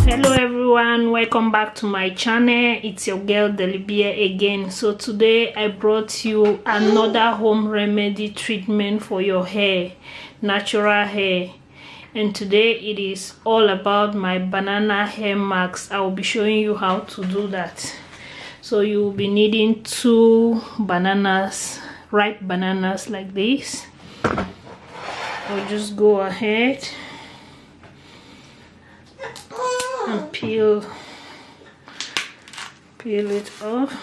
Hello everyone, welcome back to my channel. It's your girl Delibia again. So today I brought you another home remedy treatment for your hair, natural hair. And today it is all about my banana hair mask. I will be showing you how to do that. So you will be needing 2 bananas, ripe bananas like this. I'll just go ahead and peel it off.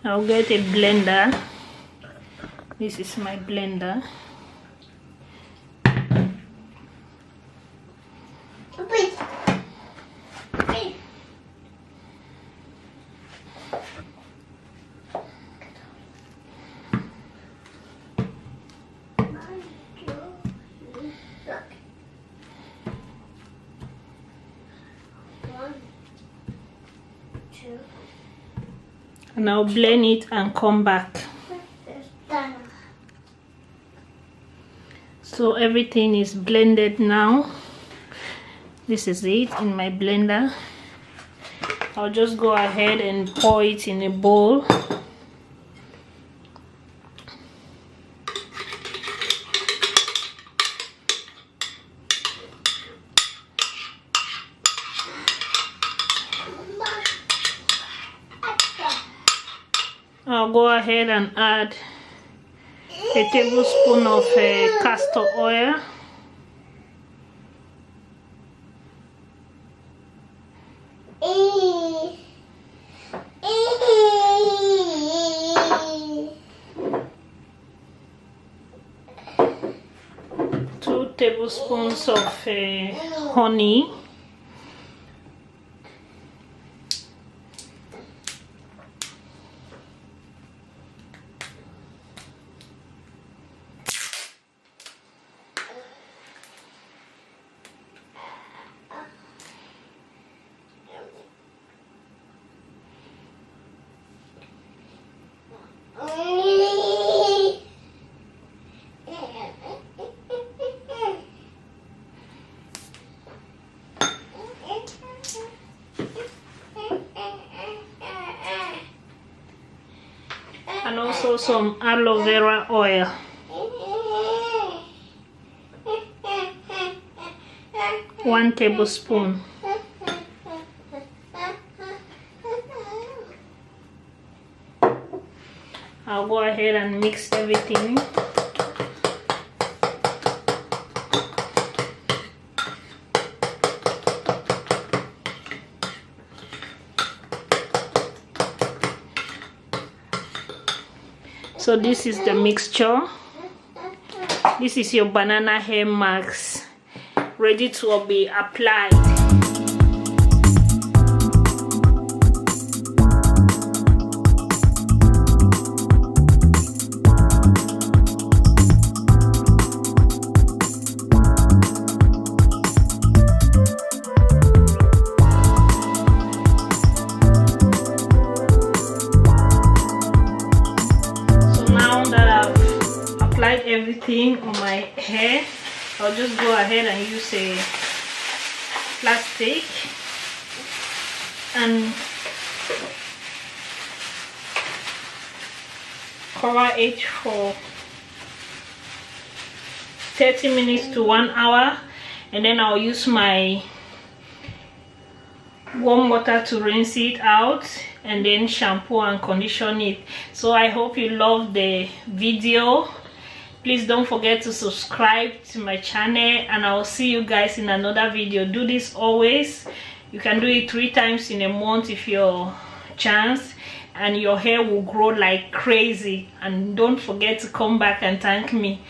I'll get a blender. This is my blender. And I'll blend it and come back. So everything is blended now. This is it in my blender. I'll just go ahead and pour it in a bowl. I'll go ahead and add a tablespoon of castor oil. Two tablespoons of honey. And also some aloe vera oil. One tablespoon. I'll go ahead and mix everything. So this is the mixture. This is your banana hair mask ready to be applied. Everything on my hair, I'll just go ahead and use a plastic and cover it for 30 minutes to 1 hour, and then I'll use my warm water to rinse it out and then shampoo and condition it. So I hope you love the video. Please don't forget to subscribe to my channel, and I'll see you guys in another video. Do this always. You can do it 3 times in a month if your chance, and your hair will grow like crazy. And don't forget to come back and thank me.